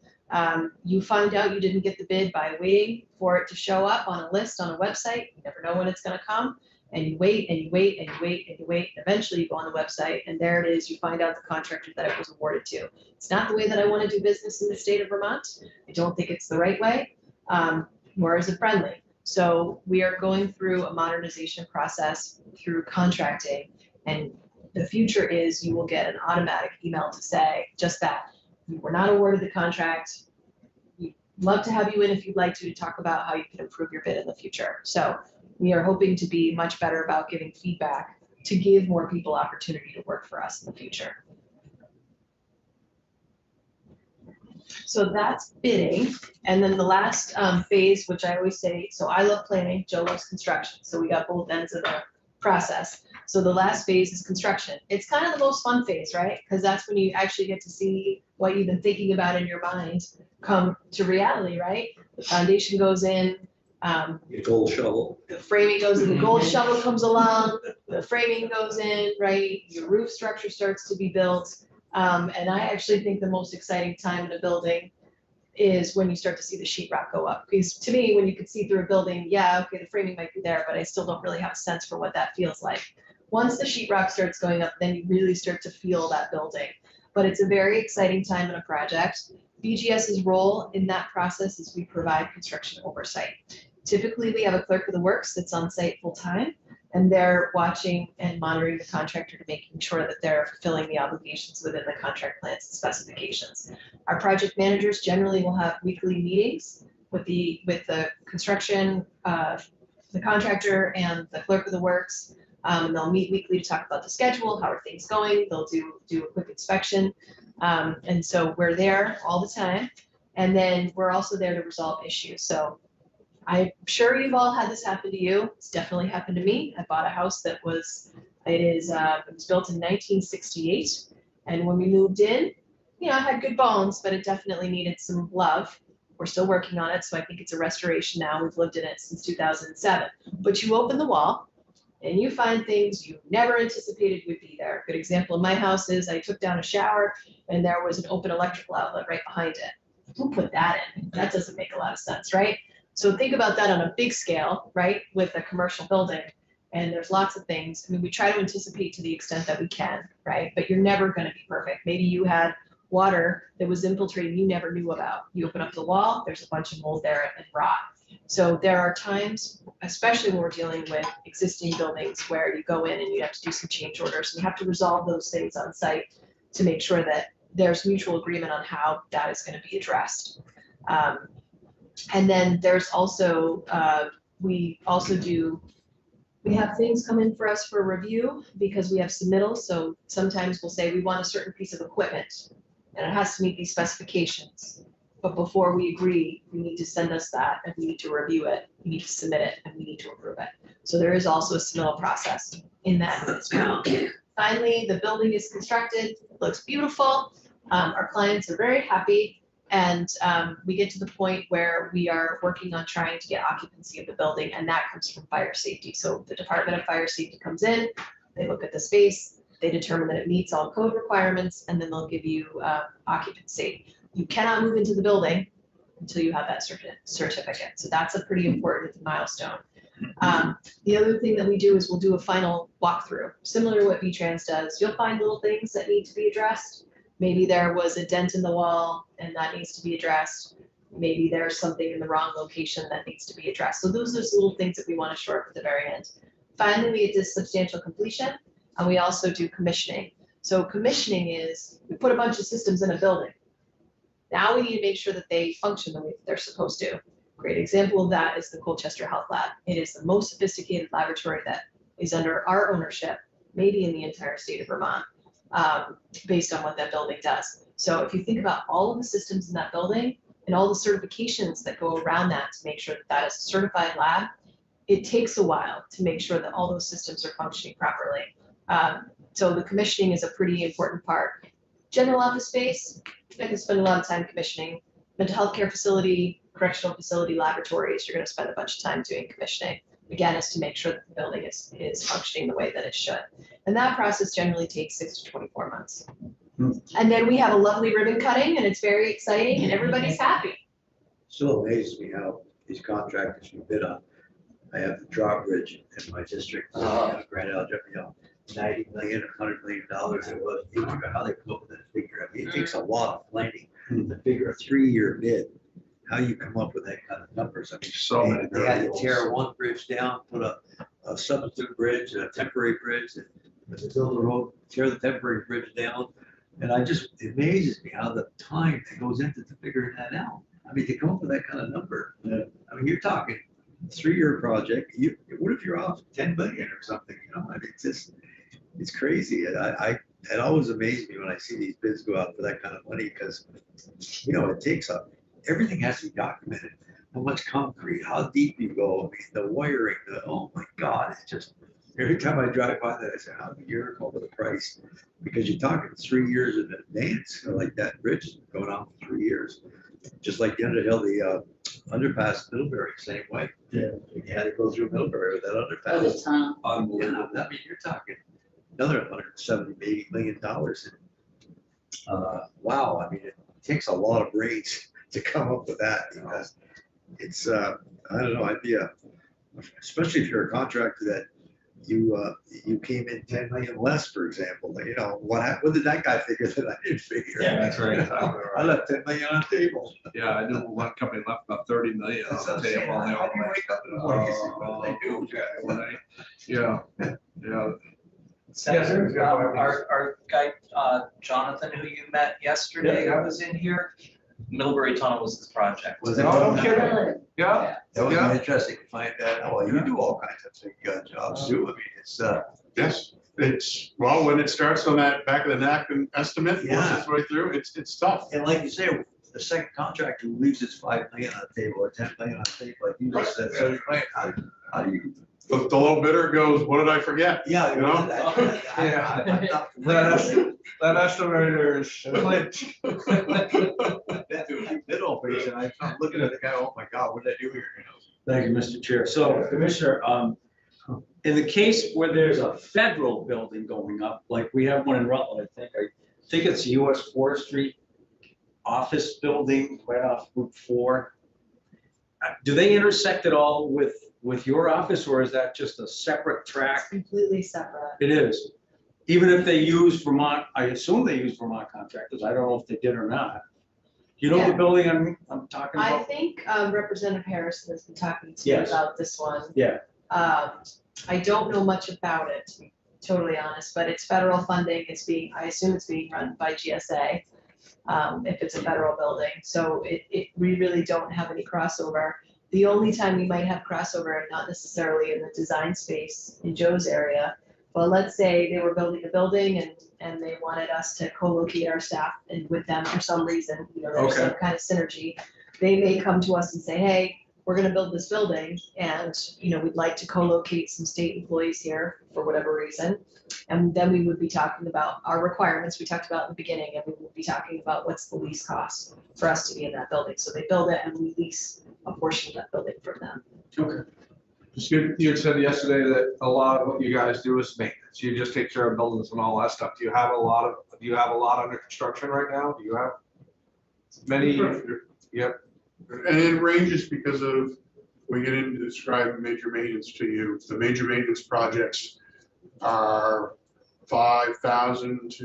You find out you didn't get the bid by waiting for it to show up on a list on a website. You never know when it's going to come. And you wait and you wait and you wait and you wait. And eventually you go on the website and there it is. You find out the contractor that it was awarded to. It's not the way that I want to do business in the state of Vermont. I don't think it's the right way, nor is it friendly. So we are going through a modernization process through contracting, and the future is you will get an automatic email to say just that. You were not awarded the contract. We'd love to have you in if you'd like to talk about how you can improve your bid in the future. So we are hoping to be much better about giving feedback to give more people opportunity to work for us in the future. So that's bidding. And then the last phase, which I always say, so I love planning, Joe loves construction. So we got both ends of the process. So the last phase is construction. It's kind of the most fun phase, right? Because that's when you actually get to see what you've been thinking about in your mind come to reality, right? The foundation goes in. The gold shovel. The framing goes in, the gold shovel comes along, the framing goes in, right? Your roof structure starts to be built. And I actually think the most exciting time in a building is when you start to see the sheetrock go up. Because to me, when you can see through a building, yeah, okay, the framing might be there, but I still don't really have a sense for what that feels like. Once the sheetrock starts going up, then you really start to feel that building. But it's a very exciting time in a project. BGS's role in that process is we provide construction oversight. Typically, we have a clerk of the works that's on site full time, and they're watching and monitoring the contractor to making sure that they're fulfilling the obligations within the contract plans and specifications. Our project managers generally will have weekly meetings with the construction, the contractor and the clerk of the works. And they'll meet weekly to talk about the schedule, how are things going. They'll do a quick inspection. And so we're there all the time. And then we're also there to resolve issues. So I'm sure you've all had this happen to you. It's definitely happened to me. I bought a house that was built in 1968. And when we moved in, it had good bones, but it definitely needed some love. We're still working on it. So I think it's a restoration now. We've lived in it since 2007. But you open the wall and you find things you never anticipated would be there. A good example in my house is I took down a shower and there was an open electrical outlet right behind it. Who put that in? That doesn't make a lot of sense, right? So think about that on a big scale, right, with a commercial building. And there's lots of things. I mean, we try to anticipate to the extent that we can, right? But you're never going to be perfect. Maybe you had water that was infiltrating you never knew about. You open up the wall, there's a bunch of mold there and rot. So there are times, especially when we're dealing with existing buildings, where you go in and you have to do some change orders and you have to resolve those things on site to make sure that there's mutual agreement on how that is going to be addressed. And then there's also, we have things come in for us for review because we have submittals. So sometimes we'll say we want a certain piece of equipment and it has to meet these specifications. But before we agree, you need to send us that and we need to review it, we need to submit it, and we need to approve it. So there is also a submittal process in that as well. Finally, the building is constructed, it looks beautiful. Our clients are very happy. And we get to the point where we are working on trying to get occupancy of the building, and that comes from fire safety. So the Department of Fire Safety comes in, they look at the space, they determine that it meets all code requirements, and then they'll give you occupancy. You cannot move into the building until you have that certificate. So that's a pretty important milestone. The other thing that we do is we'll do a final walkthrough, similar to what V-Trans does. You'll find little things that need to be addressed. Maybe there was a dent in the wall and that needs to be addressed. Maybe there's something in the wrong location that needs to be addressed. So those are little things that we want to shore up at the very end. Finally, we get to substantial completion, and we also do commissioning. So commissioning is, we put a bunch of systems in a building. Now we need to make sure that they function the way that they're supposed to. Great example of that is the Colchester Health Lab. It is the most sophisticated laboratory that is under our ownership, maybe in the entire state of Vermont, based on what that building does. So if you think about all of the systems in that building and all the certifications that go around that to make sure that that is a certified lab, it takes a while to make sure that all those systems are functioning properly. So the commissioning is a pretty important part. General office space, I can spend a lot of time commissioning. Mental health care facility, correctional facility, laboratories, you're going to spend a bunch of time doing commissioning. Again, is to make sure that the building is functioning the way that it should. And that process generally takes 6 to 24 months. And then we have a lovely ribbon cutting, and it's very exciting, and everybody's happy. Still amazes me how these contractors we bid on. I have the drawbridge in my district, Grand Algebra, you know, 90 million or $100 million it was. You know, how they come up with that figure. I mean, it takes a lot of planning to figure a 3-year bid. How you come up with that kind of numbers. I mean, So many they had to variables. tear one bridge down, put a substitute bridge, a temporary bridge, and build the road, tear the temporary bridge down. And it amazes me how the time that goes into figuring that out. I mean, to come up with that kind of number. I mean, you're talking 3-year project. What if you're off 10 million or something? You know, I mean, it's crazy. And it always amazes me when I see these bids go out for that kind of money because, you know, it takes up. Everything has to be documented. How much concrete, how deep you go, I mean, the wiring, oh my God, it's just, every time I drive by that, I say, how do you come up with a price? Because you're talking 3 years in advance, you know, like that bridge is going on for 3 years. Just like the Underhill, the underpass, Middlebury, same way. Yeah. You had to go through Middlebury with that For the underpass. tunnel. Yeah, I mean, you're talking another $170, $80 million. Wow, I mean, it takes a lot of brains to come up with that because it's, I don't know, especially if you're a contractor that you came in 10 million less, for example, you know, what did that guy figure that I didn't figure? Yeah, that's right. I left 10 million on the table. Yeah, I knew one company left about 30 million That's on what the I'm saying. table. And they How all do you went, wake up in the morning and say, what did they do? Yeah. Senator, go ahead. our guy, Jonathan, who you met yesterday, Yeah. was in here. Middlebury Tunnel was his project. Was it? Oh, no kidding. Really? Yeah, That was Yeah. interesting to find that. Oh, you do all kinds of big jobs too. I mean, it's, Yes, well, when it starts on that back of the napkin estimate, works Yeah. its way through, it's tough. and like you say, the second contractor who leaves his 5 million on the table or 10 million on the table, like you just said, so how do you? The low bidder goes, what did I forget? Yeah. You know? that estimator is clinched. Been through a few bid openings and I'm looking at the guy, oh my God, what did I do here? You know? Thank you, Mr. Chair. So, Commissioner, in the case where there's a federal building going up, like we have one in Rutland, I think it's the US Forestry office building right off Route 4. Do they intersect at all with your office, or is that just a separate track? Completely separate. It is. Even if they use Vermont, I assume they use Vermont contractors. I don't know if they did or not. You know the Yeah. building I'm talking I about? think Representative Harrison has been talking to me Yes. about this one. Yeah. I don't know much about it, to be totally honest, but it's federal funding. I assume it's being run by GSA, if it's a federal building. So we really don't have any crossover. The only time we might have crossover, not necessarily in the design space in Joe's area, but let's say they were building a building and they wanted us to co-locate our staff and with them for some reason, you know, there's some kind of synergy. They may come to us and say, hey, we're gonna build this building and, we'd like to co-locate some state employees here for whatever reason. And then we would be talking about our requirements we talked about in the beginning, and we would be talking about what's the lease cost for us to be in that building. So they build it and we lease a portion of that building from them. Okay. You had said yesterday that a lot of what you guys do is maintenance. You just take care of buildings and all that stuff. Do you have a lot under construction right now? Do you have many? Yep. And it ranges because of, we get into describe major maintenance to you. The major maintenance projects are $5,000 to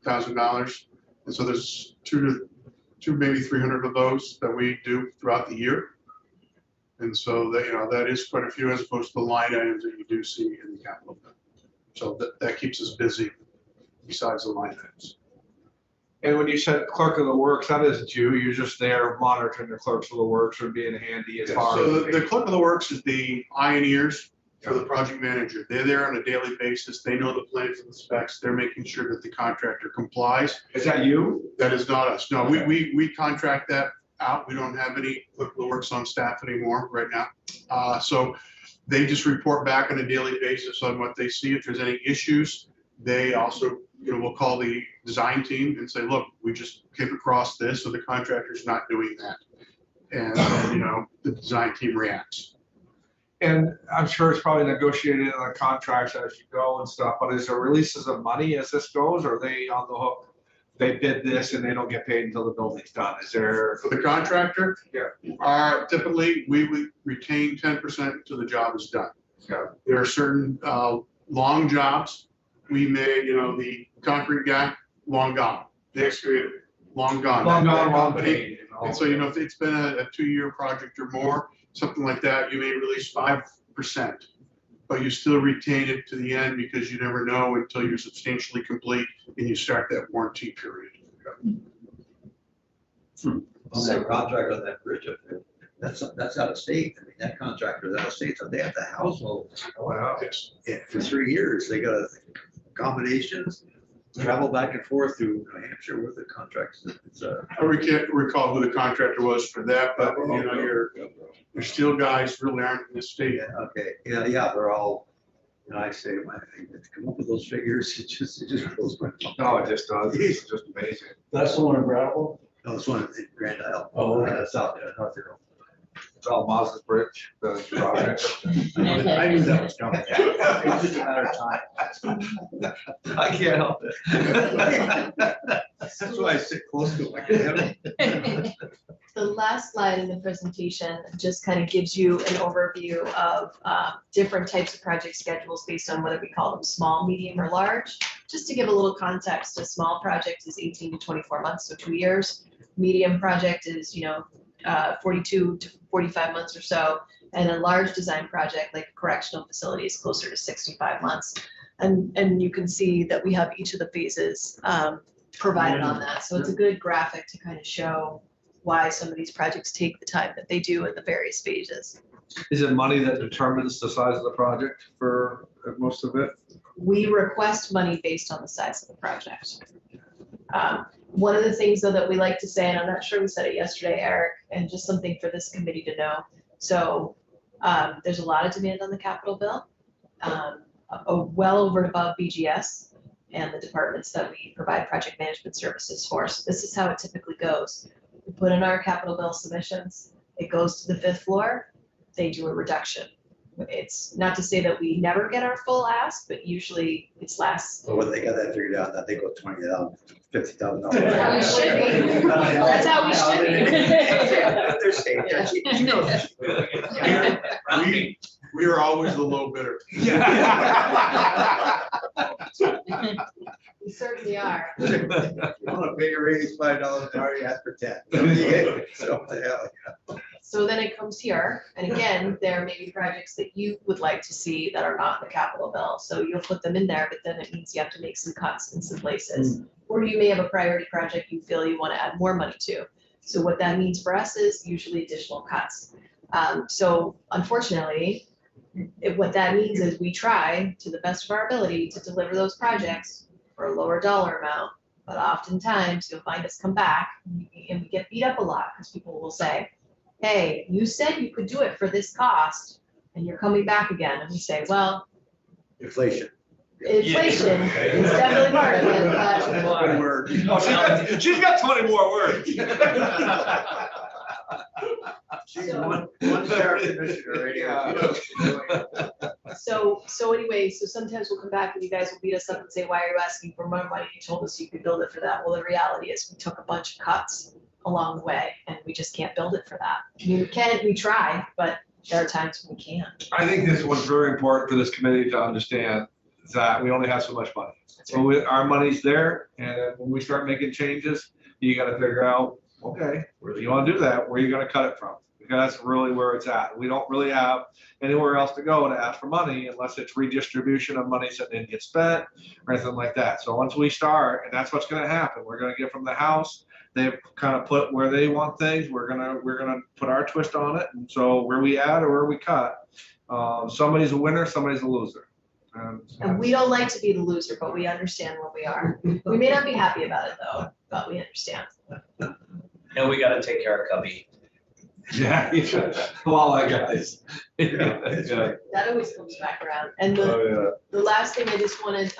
$700,000. And so there's two, maybe 300 of those that we do throughout the year. And so that, that is quite a few as opposed to the line items that you do see in the capital. So that keeps us busy besides the line items. And when you said clerk of the works, that isn't you. You're just there monitoring the clerks of the works or being handy as far So as. the clerk of the works is the eye and ears for the project manager. They're there on a daily basis. They know the plans and the specs. They're making sure that the contractor complies. Is that you? That is not us. No, Okay. we contract that out. We don't have any clerk of the works on staff anymore right now. So they just report back on a daily basis on what they see. If there's any issues, they also, will call the design team and say, look, we just came across this, so the contractor's not doing that. And, the design team reacts. And I'm sure it's probably negotiated in the contracts as you go and stuff, but is there releases of money as this goes, or are they on the hook? They bid this and they don't get paid until the building's done. Is there? For the contractor? Yeah. Typically, we would retain 10% until the job is done. Yeah. There are certain long jobs. We may, the concrete guy, long gone. The excavator, long gone. Long gone, That long company. paid. And so, if it's been a 2-year project or more, something like that, you may release 5%. But you still retain it to the end because you never know until you're substantially complete and you start that warranty period. On that contract on that bridge up there, that's out of state. I mean, that contractor's out of state, so they have the household. Wow. Yes. For 3 years. They got accommodations, travel back and forth through New Hampshire with the contracts. It's I can't recall who the contractor was for that, but your steel guys really aren't in the state. yeah, okay, yeah, they're all, I say, when I come up with those figures, it just blows my mind. No, it just does. It's just amazing. That's the one in Brattleboro? No, it's one in Grand Isle. Oh, okay. That's out there, North Carolina. It's all Mazda's Bridge, the project. I knew that was coming. It's just a matter of time. I can't help it. That's why I sit close to it. The last slide in the presentation just kind of gives you an overview of different types of project schedules based on whether we call them small, medium, or large. Just to give a little context, a small project is 18 to 24 months, so 2 years. Medium project is, 42 to 45 months or so. And a large design project like a correctional facility is closer to 65 months. And you can see that we have each of the phases provided on that. So it's a good graphic to kind of show why some of these projects take the time that they do in the various phases. Is it money that determines the size of the project for most of it? We request money based on the size of the project. One of the things though that we like to say, and I'm not sure we said it yesterday, Eric, and just something for this committee to know. So there's a lot of demand on the capital bill, well over and above BGS and the departments that we provide project management services for. So this is how it typically goes. We put in our capital bill submissions, it goes to the 5th floor, they do a reduction. It's not to say that we never get our full ask, but usually it's less. Well, when they got that figured out, that they go $20,000, $50,000. That's how we should be. That's how we should be. They're safe. She knows. We are always the low bidder. We certainly are. You want a bigger raise, $5, already asked for 10. So, what the hell, So then it comes here, and again, there may be projects that you would like to see that are not in the capital bill, so you'll put them in there, but then it means you have to make some cuts in some places. Or you may have a priority project you feel you want to add more money to. So what that means for us is usually additional cuts. So unfortunately, what that means is we try to the best of our ability to deliver those projects for a lower dollar amount, but oftentimes you'll find us come back and we get beat up a lot because people will say, hey, you said you could do it for this cost, and you're coming back again, and we say, well, Inflation. inflation is definitely part of it, but Good word. Oh, she's got 20 more words. She's one star commissioner right here. so anyway, so sometimes we'll come back and you guys will beat us up and say, why are you asking for more money? You told us you could build it for that. Well, the reality is we took a bunch of cuts along the way and we just can't build it for that. I mean, we try, but there are times when we can't. I think this was very important for this committee to understand that we only have so much money. So our money's there, and when we start making changes, you gotta figure out, okay, where do you wanna do that? Where are you gonna cut it from? Because that's really where it's at. We don't really have anywhere else to go to ask for money unless it's redistribution of monies that didn't get spent or anything like that. So once we start, and that's what's gonna happen, we're gonna get from the House, they've kind of put where they want things, we're gonna put our twist on it, and so where we add or where we cut, somebody's a winner, somebody's a loser. And we don't like to be the loser, but we understand where we are. We may not be happy about it though, but we understand. And we gotta take care of Cubby. Yeah, well, I guys. That always comes back around. And the Oh, The last thing I just wanted,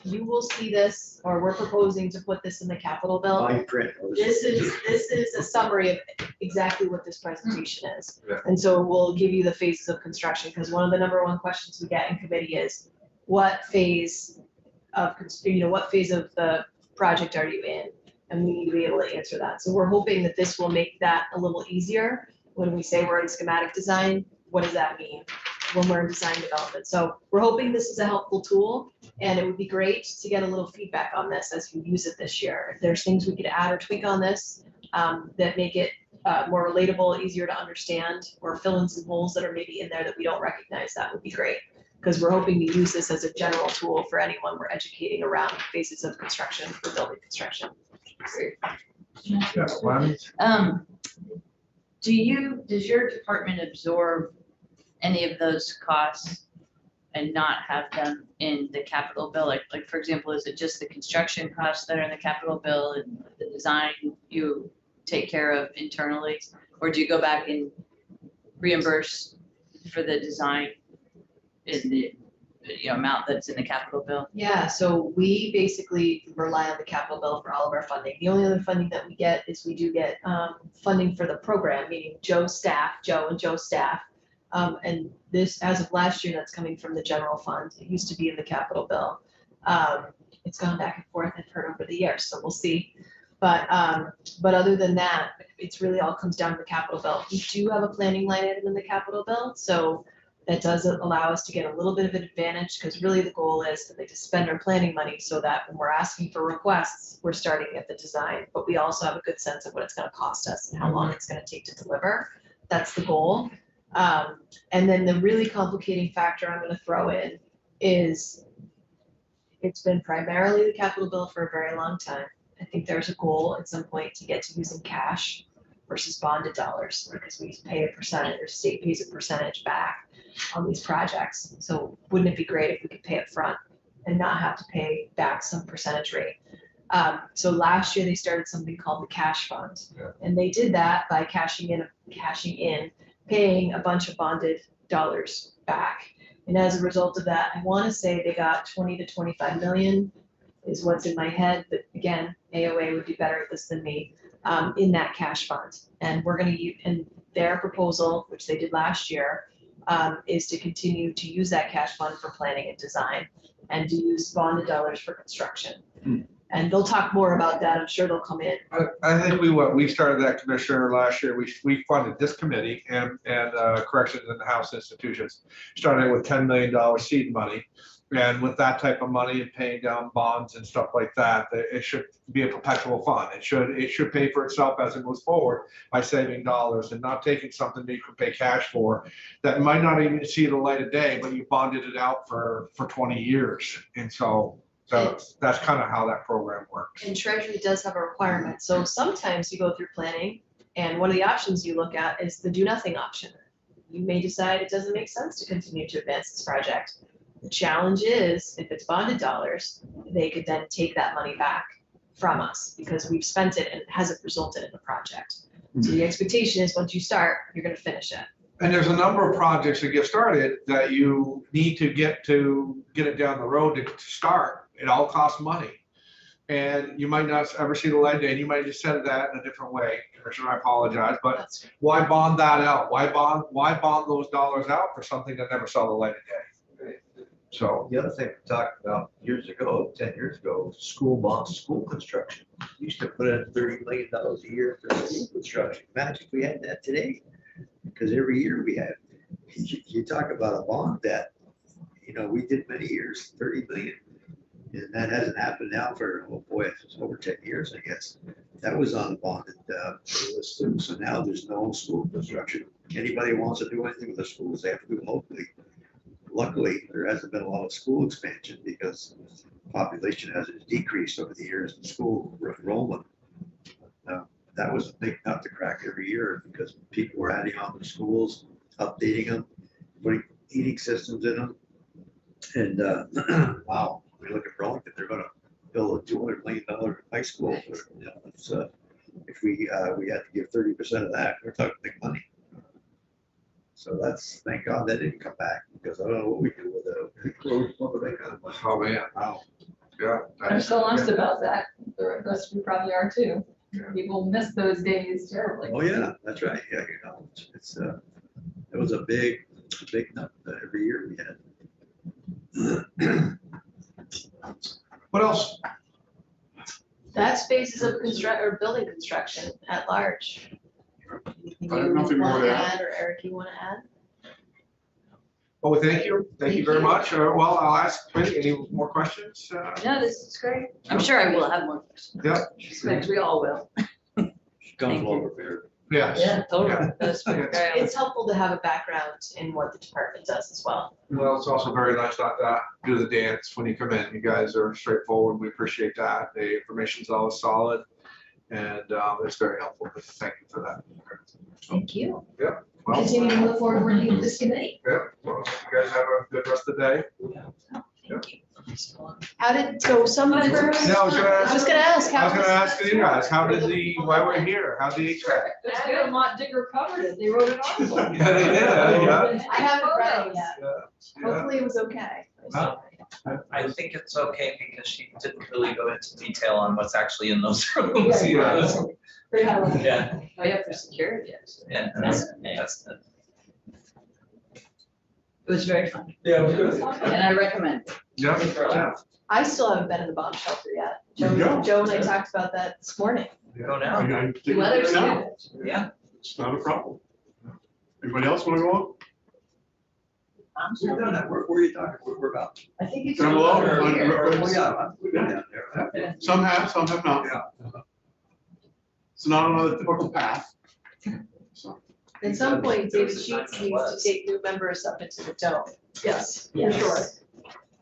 you will see this, or we're proposing to put this in the capital bill. Fine print. This is a summary of exactly what this presentation is. Yeah. And so we'll give you the phases of construction, because one of the number one questions we get in committee is, what phase of, what phase of the project are you in? And we need to be able to answer that. So we're hoping that this will make that a little easier. When we say we're in schematic design, what does that mean when we're in design development? So we're hoping this is a helpful tool, and it would be great to get a little feedback on this as you use it this year. If there's things we could add or tweak on this that make it more relatable, easier to understand, or fill in some holes that are maybe in there that we don't recognize, that would be great. Because we're hoping to use this as a general tool for anyone we're educating around phases of construction for building construction. yeah. Well, Does your department absorb any of those costs and not have them in the capital bill? Like, for example, is it just the construction costs that are in the capital bill and the design you take care of internally? Or do you go back and reimburse for the design in the amount that's in the capital bill? Yeah, so we basically rely on the capital bill for all of our funding. The only other funding that we get is we do get funding for the program, meaning Joe and Joe's staff. And this, as of last year, that's coming from the general fund. It used to be in the capital bill. It's gone back and forth, I've heard, over the years, so we'll see. But other than that, it's really all comes down to the capital bill. We do have a planning line item in the capital bill, so that does allow us to get a little bit of an advantage, because really the goal is to spend our planning money so that when we're asking for requests, we're starting at the design, but we also have a good sense of what it's going to cost us and how long it's going to take to deliver. That's the goal. And then the really complicating factor I'm going to throw in is it's been primarily the capital bill for a very long time. I think there's a goal at some point to get to using cash versus bonded dollars, because we pay a percentage, or state pays a percentage back on these projects. So wouldn't it be great if we could pay up front and not have to pay back some percentage rate? So last year they started something called the cash fund, and they did that by cashing in, paying a bunch of bonded dollars back. And as a result of that, I want to say they got 20 to 25 million is what's in my head, but again, AOA would be better at this than me, in that cash fund. And we're going to use, and their proposal, which they did last year, is to continue to use that cash fund for planning and design, and to use bonded dollars for construction. And they'll talk more about that. I'm sure they'll come in. I think we started that, Commissioner, last year. We funded this committee and corrections in the House institutions, started with $10 million seed money. And with that type of money and paying down bonds and stuff like that, it should be a perpetual fund. It should pay for itself as it moves forward by saving dollars and not taking something that you could pay cash for that might not even see the light of day, but you bonded it out for 20 years. And so that's kind of how that program works. And Treasury does have a requirement. So sometimes you go through planning, and one of the options you look at is the do nothing option. You may decide it doesn't make sense to continue to advance this project. The challenge is, if it's bonded dollars, they could then take that money back from us because we've spent it and it hasn't resulted in the project. So the expectation is once you start, you're gonna finish it. And there's a number of projects that get started that you need to get it down the road to start. It all costs money. And you might not ever see the light of day, and you might just said that in a different way. Commissioner, I apologize, but That's why bond that out? Why bond those dollars out for something that never saw the light of day? So, The other thing we talked about years ago, 10 years ago, school bonds, school construction. We used to put in $30 million a year for school construction. Imagine if we had that today, because every year we had, you talk about a bond debt, we did many years, 30 million. And that hasn't happened now for, oh boy, it's over 10 years, I guess. That was on the bonded list too. So now there's no school construction. Anybody wants to do anything with the schools, they have to do it locally. Luckily, there hasn't been a lot of school expansion because population has decreased over the years in school enrollment. That was a big nut to crack every year because people were adding on to schools, updating them, putting heating systems in them. And wow, we look at Burlington, they're gonna build a $200 million high school. If we had to give 30% of that, we're talking big money. So that's, thank God that didn't come back, because I don't know what we do with it. oh man, Wow. yeah. I'm still honest about that. The rest of you probably are too. Yeah. People miss those days terribly. Oh, yeah, that's right. Yeah, it's, it was a big nut every year we had. What else? That's basis of building construction at large. I have nothing more to add. Or Eric, you wanna add? Oh, thank you very much. Well, I'll ask, any more questions? No, this is great. I'm sure I will have more questions. Yeah. Expect we all will. She comes Thank well you. prepared. Yes. Yeah, totally. That's Yeah. very- It's helpful to have a background in what the department does as well. Well, it's also very nice not to do the dance when you come in. You guys are straightforward. We appreciate that. The information's always solid. And it's very helpful. Thank you for that. Thank you. Well, Continue to move forward working with this committee. yeah, well, you guys have a good rest of the day. Thank you. How did, so some members, Yeah, I was gonna I ask- was gonna ask, I how was gonna ask you guys, how did while we're here, how did the HVAC? That's good. Mont Digger covered it. They wrote an article. Yeah, they did, yeah. I haven't read it yet. Yeah. Hopefully it was okay. I think it's okay because she didn't really go into detail on what's actually in those rooms. Yeah. Pretty high level. Yeah, Oh, yeah, for security, yes. yeah, that's the. It was very fun, Yeah, it was good. and I recommend it. Yeah, yeah. I still haven't been in the bomb shelter yet. There you go. Joe and I talked about that this morning. Go now. I think The weather's now, good. Yeah. it's not a problem. Anybody else want to go on? We're done. Where are you talking? We're about. I think it's. Down below, over on- here. Oh, yeah, we're down there. Some have not. Yeah. It's not on a typical path. So, At some point, David There's a Sheets time it needs to was. take new members up into the dome. Yes, for Yes. sure.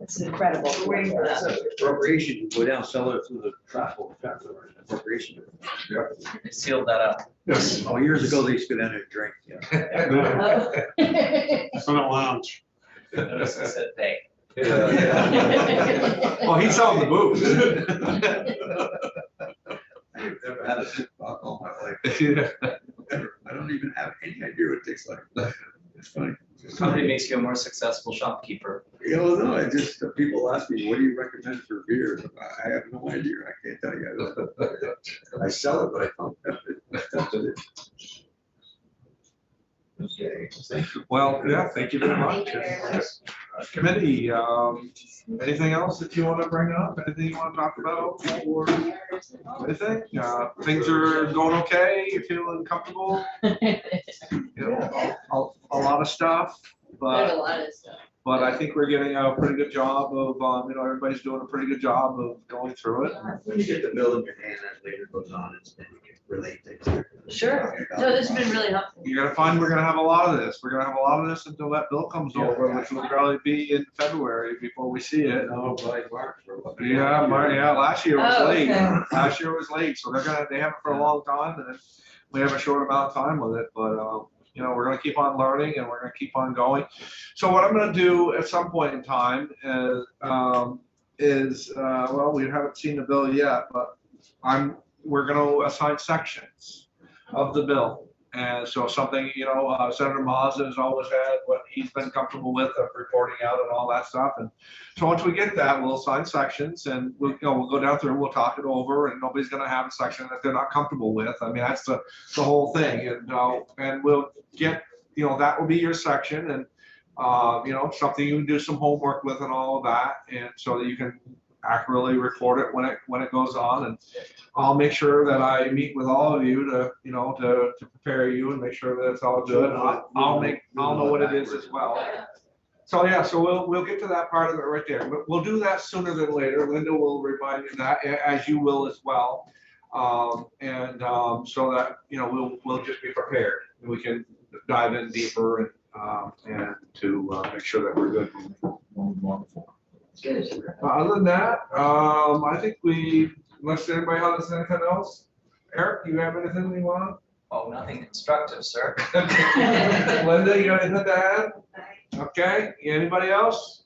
It's incredible. We're waiting for that. Appropriation, you go down, sell it through the traffic. Appropriation. They sealed that up. yes, Oh, years ago, they used to go down there and drink, yeah. Oh. it's not a lounge. Notice it said they. Well, he's selling the booze. I've never had a sip of alcohol in my life. Yeah. Never. I don't even have any idea what it tastes like. It's funny. Probably makes you a more successful shopkeeper. No, I just, people ask me, what do you recommend for beer? I have no idea. I can't tell you. I sell it, but I don't have it. Okay, thank you. Well, yeah, thank you very much. Thank you very much. Committee, anything else that you want to bring up? Anything you want to talk about? Or anything? Things are going okay? You feeling comfortable? You know, a lot of stuff, There's a but lot of stuff. I think we're getting a pretty good job of, everybody's doing a pretty good job of going through it. When you get the bill in your hand, that later goes on, and you can relate things. Sure. No, this has been really helpful. You're gonna find we're gonna have a lot of this. We're gonna have a lot of this until that bill comes over, which will probably be in February before we see it. No, by March. Yeah, last year was Oh, late. okay. Last year was late, so they have it for a long time, and then we have a short amount of time with it, but, we're gonna keep on learning and we're gonna keep on going. So what I'm gonna do at some point in time is, well, we haven't seen the bill yet, but we're gonna assign sections. of the bill. And so something, Senator Maas has always had what he's been comfortable with of reporting out and all that stuff. And so once we get that, we'll assign sections and we'll go down through, we'll talk it over, and nobody's gonna have a section that they're not comfortable with. I mean, that's the whole thing. And we'll get, that will be your section, and something you can do some homework with and all of that, and so that you can accurately record it when it goes on. And I'll make sure that I meet with all of you to prepare you and make sure that it's all good. I'll know what it is as well. So yeah, so we'll get to that part of it right there. But we'll do that sooner than later. Linda will remind you that, as you will as well. So that, we'll just be prepared. We can dive in deeper and to make sure that we're good moving forward. Good. Other than that, I think unless anybody has anything else, Eric, you have anything you want? Oh, nothing constructive, sir. Linda, you got anything to add? Okay, anybody else?